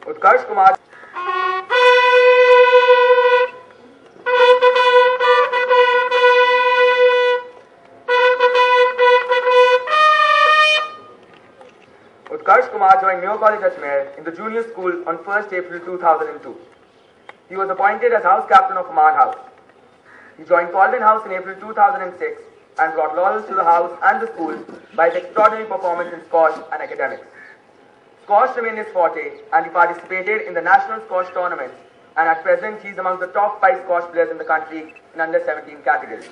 Utkarsh Kumar. Utkarsh Kumar joined Mayo College Ajmer in the junior school on 1st April 2002. He was appointed as house captain of Aman House. He joined Colvin House in April 2006 and brought laurels to the house and the school by his extraordinary performance in squash and academics. Squash remained his forte and he participated in the national squash tournaments, and at present he is among the top 5 squash players in the country in under 17 category.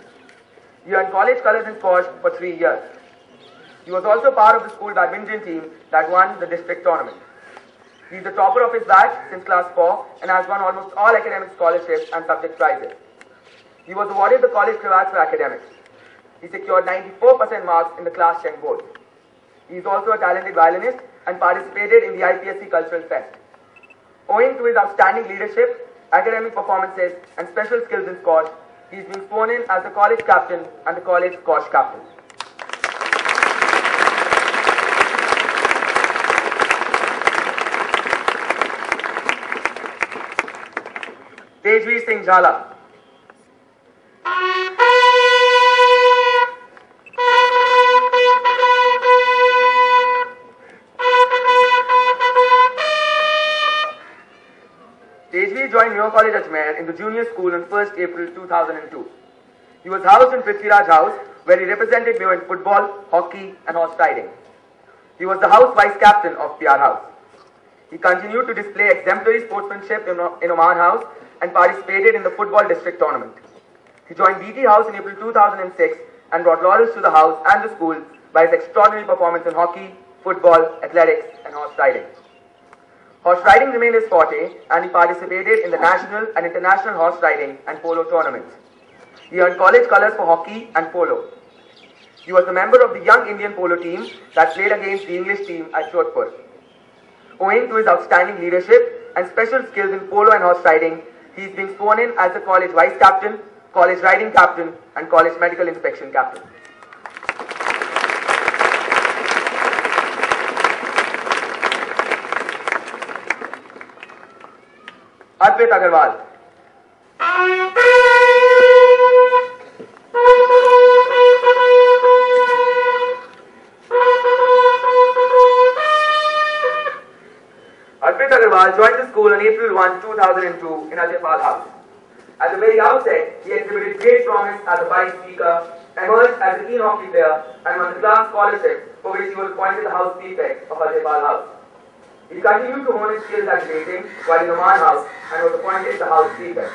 He earned college colours in squash for 3 years. He was also part of the school badminton team that won the district tournament. He is the topper of his batch since class 4 and has won almost all academic scholarships and subject prizes. He was awarded the college cravat for academics. He secured 94% marks in the class 10 board. He is also a talented violinist and participated in the IPSC Cultural Fest. Owing to his outstanding leadership, academic performances and special skills in squash, he is being sworn in as the college captain and the college squash captain. Tejveer Singh Jhala. Tejveer joined Mayo College Ajmer in the junior school on 1st April 2002. He was housed in Prithviraj House, where he represented Mayo in football, hockey and horse riding. He was the house vice captain of PR House. He continued to display exemplary sportsmanship in Oman House and participated in the football district tournament. He joined BT House in April 2006 and brought laurels to the house and the school by his extraordinary performance in hockey, football, athletics and horse riding. Horse riding remained his forte and he participated in the national and international horse riding and polo tournaments. He earned college colours for hockey and polo. He was a member of the young Indian polo team that played against the English team at Jodhpur. Owing to his outstanding leadership and special skills in polo and horse riding, he is being sworn in as the college vice captain, college riding captain and college medical inspection captain. Arpit Agarwal. Arpit Agarwal joined the school on April 1, 2002 in Ajaypal House. At the very outset, he exhibited great promise as a vice speaker, emerged as a keen hockey player and won the class scholarship for which he was appointed the house prefect of Ajaypal House. He continued to hone his skills at debating while in Oman House and was appointed the house prefect.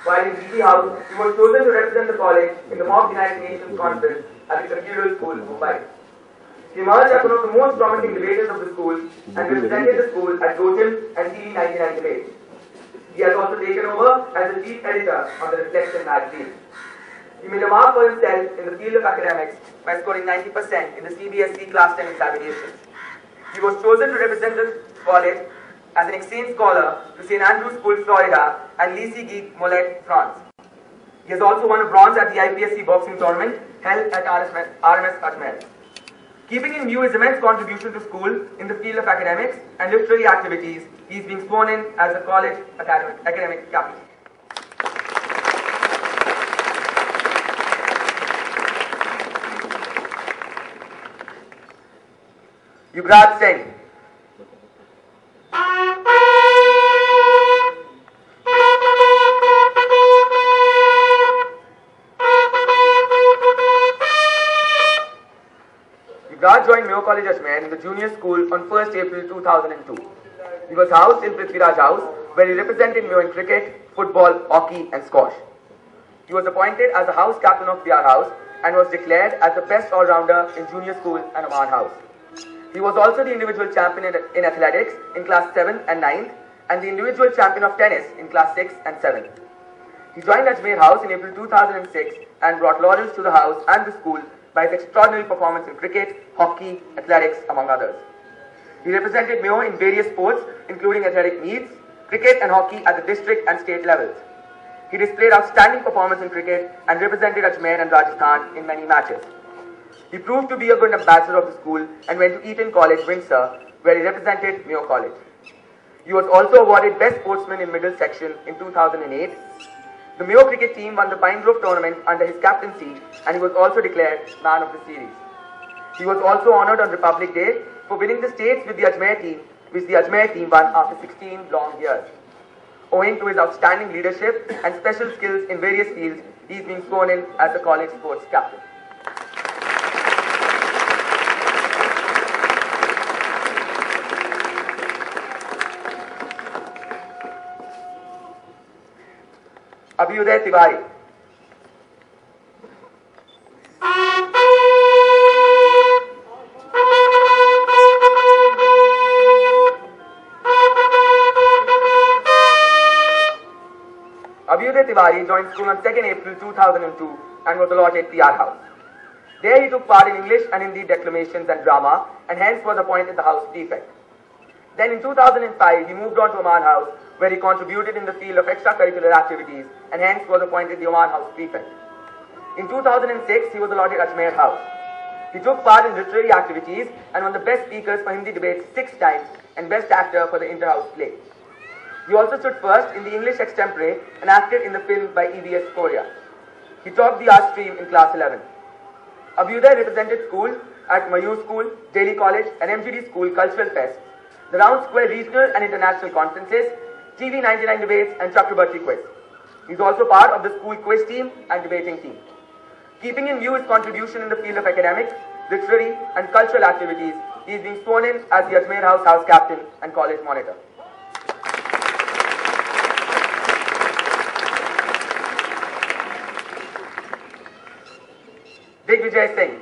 While in BT House, he was chosen to represent the college in the Mock United Nations Conference at the Cathedral School, Mumbai. He emerged as one of the most promising debaters of the school and represented the school at Gotham and TV 99 debates. He has also taken over as the chief editor of the Reflection magazine. He made a mark for himself in the field of academics by scoring 90% in the CBSE Class 10 examinations. He was chosen to represent the college as an exchange scholar to St. Andrews School, Florida and Lycée Guy Mollet, France. He has also won a bronze at the IPSC boxing tournament held at RMS Ajmer. Keeping in view his immense contribution to school in the field of academics and literary activities, he is being sworn in as a college academic captain. Yuvraj Singh. Yuvraj joined Mayo College Ajmer in the junior school on 1st April 2002. He was housed in Prithviraj House, where he represented Mayo in cricket, football, hockey and squash. He was appointed as the house captain of PR House and was declared as the best all-rounder in junior school and Oman House. He was also the individual champion in athletics in class 7 and 9th and the individual champion of tennis in class 6 and 7. He joined Ajmer House in April 2006 and brought laurels to the house and the school by his extraordinary performance in cricket, hockey, athletics, among others. He represented Mayo in various sports, including athletic meets, cricket and hockey at the district and state levels. He displayed outstanding performance in cricket and represented Ajmer and Rajasthan in many matches. He proved to be a good ambassador of the school and went to Eton College, Windsor, where he represented Mayo College. He was also awarded Best Sportsman in Middle Section in 2008. The Mayo cricket team won the Pine Grove tournament under his captaincy, and he was also declared Man of the Series. He was also honoured on Republic Day for winning the States with the Ajmer team, which the Ajmer team won after 16 long years. Owing to his outstanding leadership and special skills in various fields, he is being sworn in as the college sports captain. Abhyuday Tiwari. Abhyuday Tiwari joined school on 2nd April 2002 and was allotted PR House. There he took part in English and Hindi declamations and drama, and hence was appointed the House Prefect. Then in 2005 he moved on to Oman House, where he contributed in the field of extracurricular activities, and hence was appointed the Oman House Prefect. In 2006 he was allotted Ajmer House. He took part in literary activities and won the Best Speakers for Hindi Debates 6 times and Best Actor for the Inter-House Play. He also stood first in the English extempore and acted in the film by E.B.S. Korea. He topped the art stream in class 11. Abhyuday represented school at Mayur School, Delhi College and MGD School Cultural Fest, the Round Square Regional and International Conferences, TV 99 Debates and Chakrabarti Quiz. He is also part of the school quiz team and debating team. Keeping in view his contribution in the field of academics, literary and cultural activities, he is being sworn in as the Ajmer House House Captain and College Monitor. Digvijay Singh.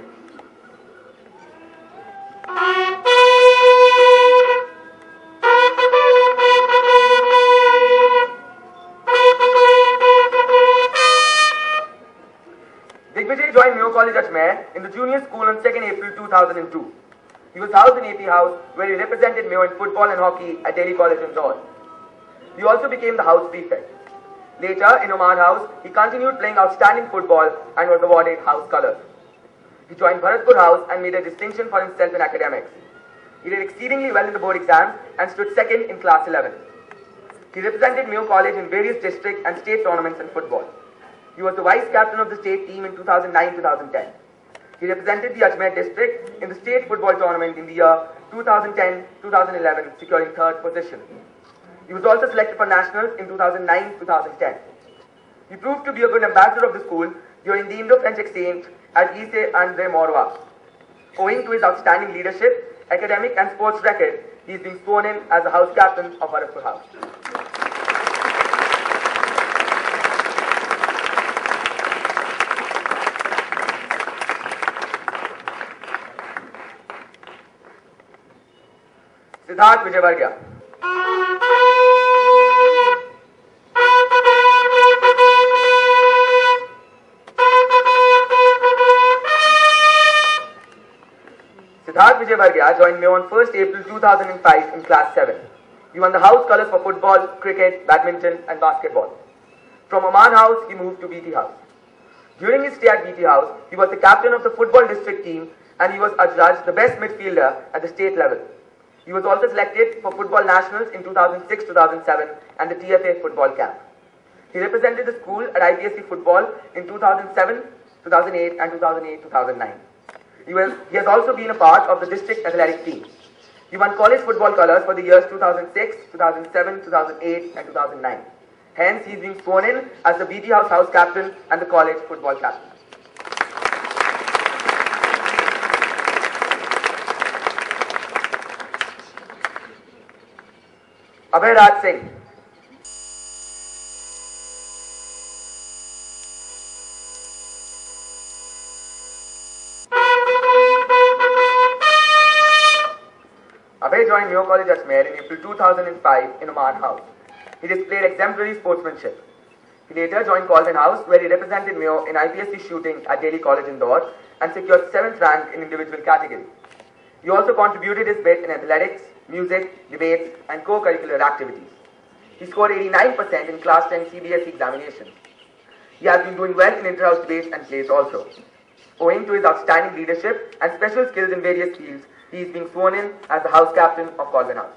Digvijay joined Mayo College Ajmer in the junior school on 2nd April 2002. He was housed in AP House, where he represented Mayo in football and hockey at Delhi College Indore. He also became the House Prefect. Later, in Oman House, he continued playing outstanding football and was awarded House Colours. He joined Bharatpur House and made a distinction for himself in academics. He did exceedingly well in the board exams and stood second in class 11. He represented Mayo College in various district and state tournaments in football. He was the vice captain of the state team in 2009-2010. He represented the Ajmer district in the state football tournament in the year 2010-2011, securing third position. He was also selected for nationals in 2009-2010. He proved to be a good ambassador of the school during the Indo-French exchange at Lycée André Maurois. Owing to his outstanding leadership, academic and sports record, he is being sworn in as the House Captain of Bharatpur House. Siddharth Vijayvargiya. Siddharth Vijayvargiya joined Mayo on 1st April 2005 in class 7. He won the house colours for football, cricket, badminton and basketball. From Oman House, he moved to BT House. During his stay at BT House, he was the captain of the football district team and he was adjudged the best midfielder at the state level. He was also selected for football nationals in 2006-2007 and the TFA football camp. He represented the school at IPSC football in 2007, 2008 and 2008-2009. He has also been a part of the district athletic team. He won college football colours for the years 2006, 2007, 2008 and 2009. Hence, he is being sworn in as the BT House House Captain and the college football captain. Abhay Raj Singh. Abhay joined Mayo College Ajmer in April 2005 in Oman House. He displayed exemplary sportsmanship. He later joined Colvin House, where he represented Mayo in IPSC shooting at Delhi College Indore and secured 7th rank in individual category. He also contributed his bit in athletics, music, debates and co-curricular activities. He scored 89% in class 10 CBSE examinations. He has been doing well in inter-house debates and plays also. Owing to his outstanding leadership and special skills in various fields, he is being sworn in as the House Captain of Colvin House.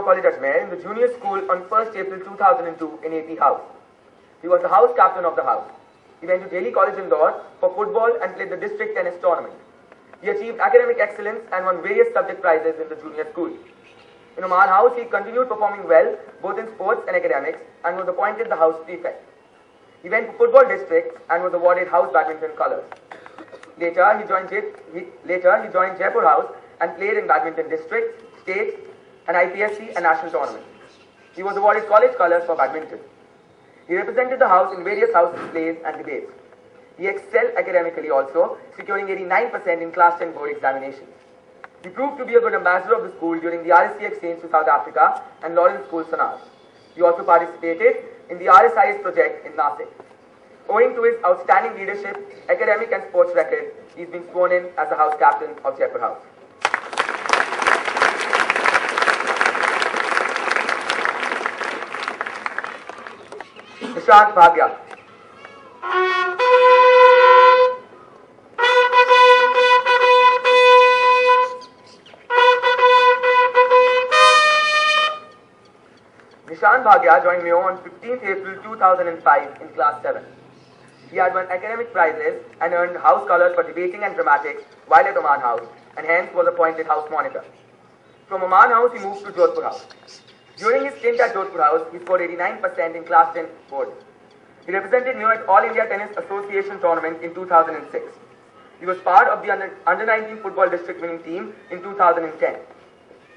Myo College at Mare in the junior school on 1st April 2002 in AP House. He was the house captain of the house. He went to Delhi College Indore for football and played the district tennis tournament. He achieved academic excellence and won various subject prizes in the junior school. In Oman House, he continued performing well both in sports and academics and was appointed the house prefect. He went to football districts and was awarded house badminton colours. Later, he joined Jaipur House and played in badminton districts, states, and IPSC and national tournaments. He was awarded college colours for badminton. He represented the house in various house displays and debates. He excelled academically also, securing 89% in Class 10 board examinations. He proved to be a good ambassador of the school during the RSC exchange to South Africa and Lawrence School Sonar. He also participated in the RSIS project in Nasik. Owing to his outstanding leadership, academic and sports record, he is being sworn in as the house captain of Jaipur House. Nishant Bhagia. Nishant Bhagia joined Myo on 15th April 2005 in Class 7. He had won academic prizes and earned house colours for debating and dramatics while at Oman House, and hence was appointed house monitor. From Oman House, he moved to Jodhpur House. During his stint at Jodhpur House, he scored 89% in Class 10 board. He represented Myo at All India Tennis Association tournament in 2006. He was part of the under-19 football district winning team in 2010.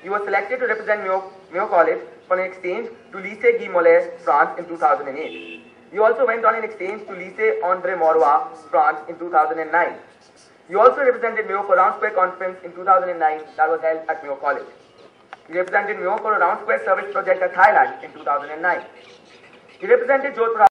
He was selected to represent Myo College for an exchange to Lycée Guy Mollet, France in 2008. He also went on an exchange to Lycée André Maurois, France in 2009. He also represented Myo for Round Square Conference in 2009 that was held at Myo College. He represented Myo for a Round Square Service project at Thailand in 2009. He represented Jodhpur